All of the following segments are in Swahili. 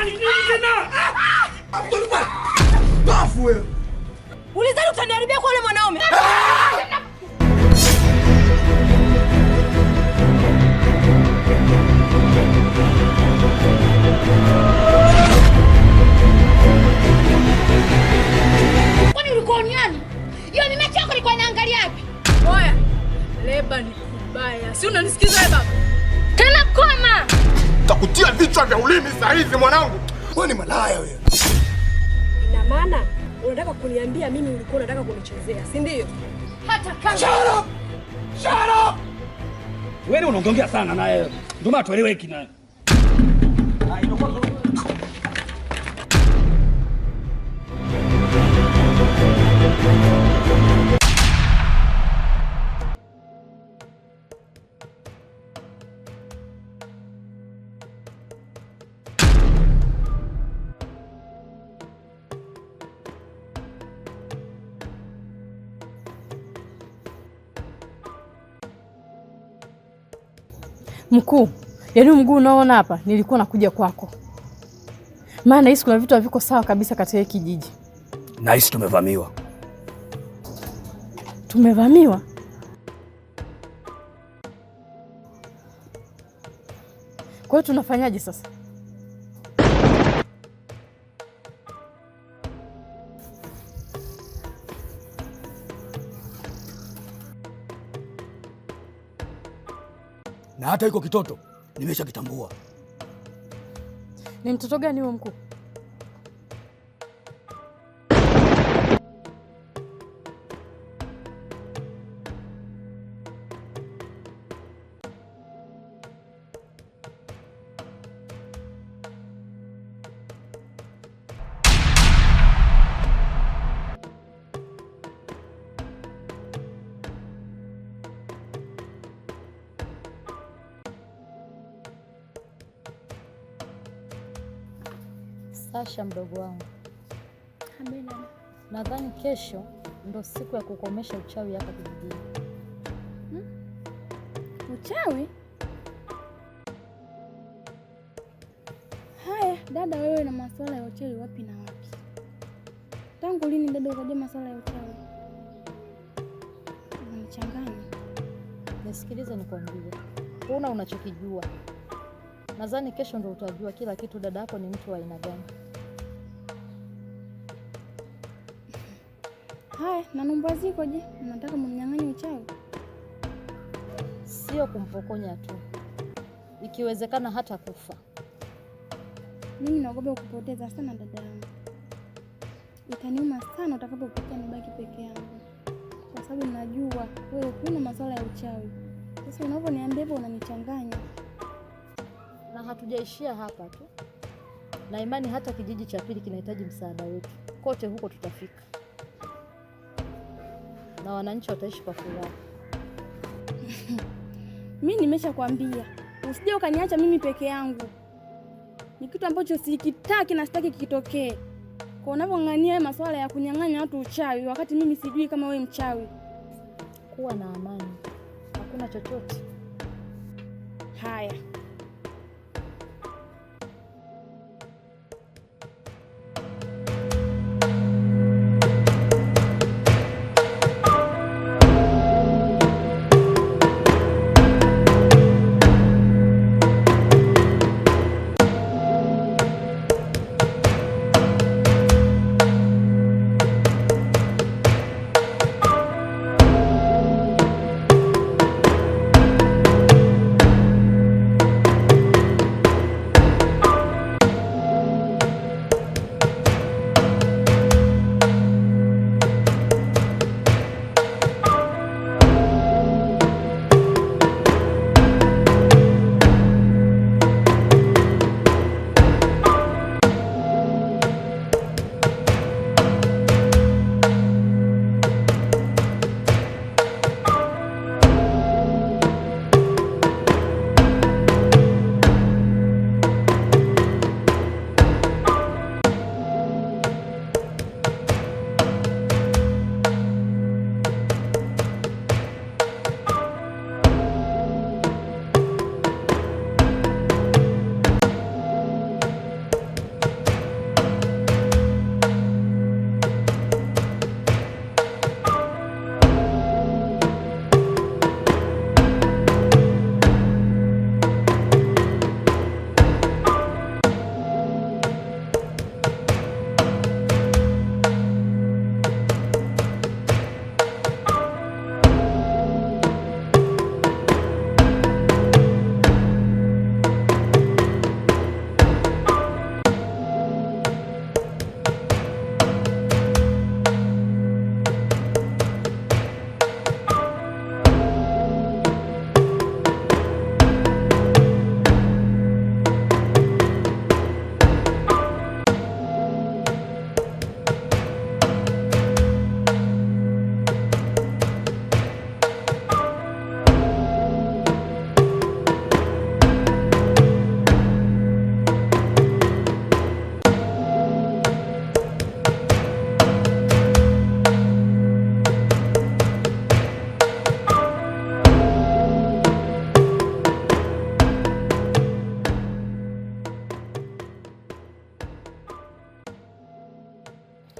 Jamani nini tena? Bafu wewe. Ulizani utaniharibia kwa yule mwanaume? Kwani ulikuwa uniani? Hiyo mimechi yako ilikuwa inaangalia wapi? Oya, leba ni kubaya. Si unanisikiza wewe baba? Tena koma. Takutia vichwa vya ulimi saa hizi mwanangu. Wewe ni malaya wewe. Ina maana unataka kuniambia mimi ulikuwa unataka kunichezea, si ndio? Hata kama Shut up! Shut up! Wewe unaongea sana naye. Ndio maana tueleweki naye. Mkuu, yaani mguu unaona hapa nilikuwa nakuja kwako. Maana hisi kuna vitu haviko sawa kabisa katika hiki kijiji. Na hisi tumevamiwa. Tumevamiwa? Kwa hiyo tunafanyaje sasa? Na hata iko kitoto nimeshakitambua. Ni mtoto gani huyo mkuu? Sasha mdogo wangu. Amina. Nadhani kesho ndo siku ya kukomesha uchawi hapa kijijini. Uchawi? Haya, dada wewe na masuala ya uchawi wapi na wapi? Tangu lini dada ukajua masuala ya uchawi? Unanichanganya. Nisikilize nikwambie. Una unachokijua. Nadhani kesho ndo utajua kila kitu, dada yako ni mtu wa aina gani. Haya, na namba ziko je? Unataka mnyang'anye uchawi? Sio kumpokonya tu. Ikiwezekana hata kufa. Mimi naogopa kupoteza sana dada yangu. Itaniuma sana utakapopotea nibaki peke yangu. Kwa sababu najua wewe huna masuala ya uchawi. Sasa unavyoniambia hivyo unanichanganya. Na hatujaishia hapa tu. Na imani hata kijiji cha pili kinahitaji msaada wetu. Kote huko tutafika. Na wananchi wataishi kwa furaha. Mimi nimeshakwambia, usije ukaniacha mimi peke yangu. Ni kitu ambacho sikitaki na sitaki kikitokee. Kwa unavyong'ania wewe masuala ya kunyang'anya watu uchawi wakati mimi sijui kama wewe mchawi. Kuwa na amani. Hakuna chochote. Haya.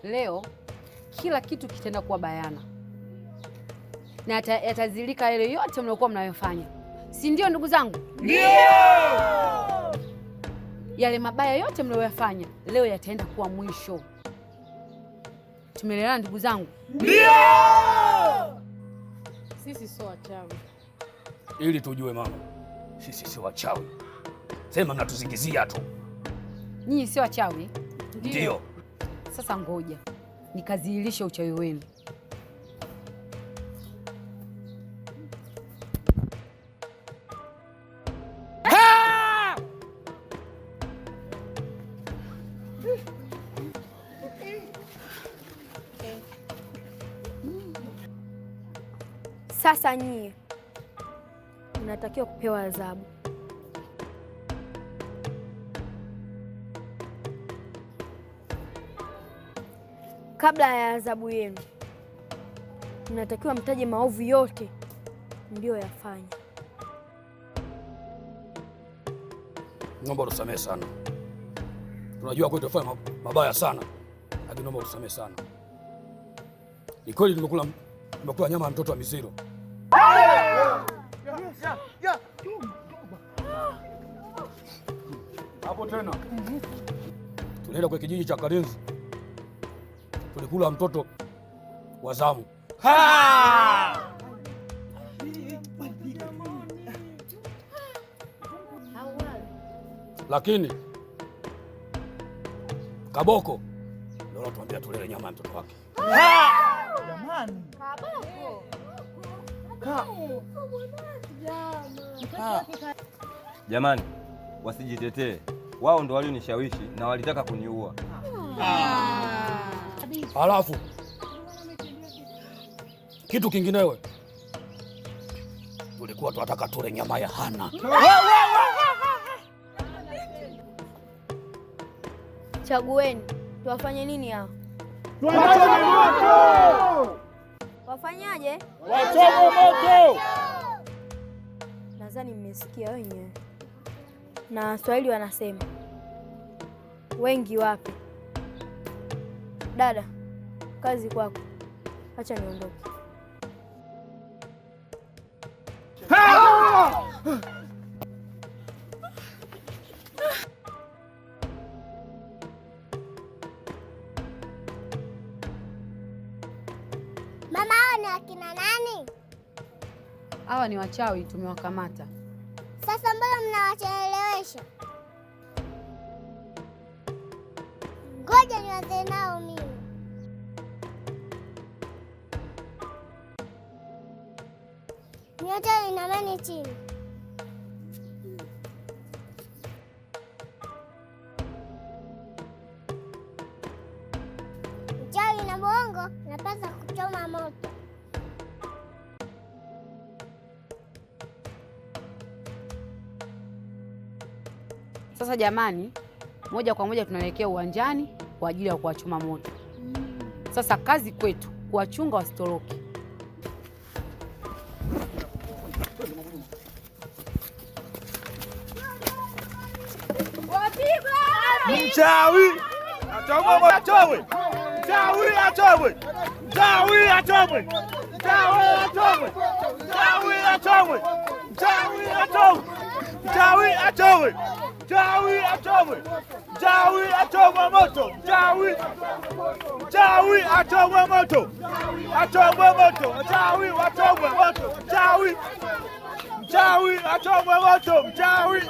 Leo kila kitu kitaenda kuwa bayana na yatazilika yale yote mliokuwa mnayofanya, si ndio ndugu zangu? Ndio! Yale mabaya yote mlioyafanya leo yataenda kuwa mwisho. Tumeelewana ndugu zangu? Ndio! Sisi sio wachawi. Ili tujue mama, sisi sio wachawi. Sema mnatuzingizia tu. Nyinyi sio wachawi? Ndio. Sasa ngoja nikazihilishe uchawi wenu. Sasa nyie mnatakiwa kupewa adhabu. Kabla ya adhabu yenu, mnatakiwa mtaje maovu yote mlioyafanya. Naomba utusamehe sana. Tunajua kwetu tunafanya mabaya sana, lakini naomba utusamehe sana. Ni kweli tumekula nyama ya mtoto wa Miziro. Hapo tena tunaenda kwa kijiji cha Kalinzi, tulikula mtoto wa zamu. Lakini Kaboko ndio anatuambia tulele nyama ya mtoto wake. Jamani. Jamani, wasijitetee. Wao ndo walionishawishi na walitaka kuniua. Halafu kitu kinginewe, tulikuwa tunataka tule nyama ya Hana. Chagueni, tuwafanye nini hao? Wachome moto! Wafanyaje? Wachome moto! Nadhani mmesikia wenyewe, na Waswahili wanasema wengi wape. Dada, kazi kwako, acha niondoke. Mama, hao ni akina nani? Hawa ni wachawi, tumewakamata. Sasa mbona mnawachelewesha? Ngoja niwaze nao mimi. Nyote inamani chini. Mchawi na bongo napasa kuchoma moto. Sasa jamani, moja kwa moja tunaelekea uwanjani kwa ajili ya kuwachoma moto. Sasa kazi kwetu kuwachunga wasitoroke. Mchawi! Achomwe! Mchawi achomwe! Mchawi achomwe! Mchawi achomwe! Mchawi achomwe! Mchawi achomwe! Mchawi achomwe! Mchawi achomwe! Mchawi achomwe moto! Mchawi! Mchawi achomwe moto! Achomwe moto! Mchawi achomwe moto! Mchawi! Mchawi achomwe moto! Mchawi!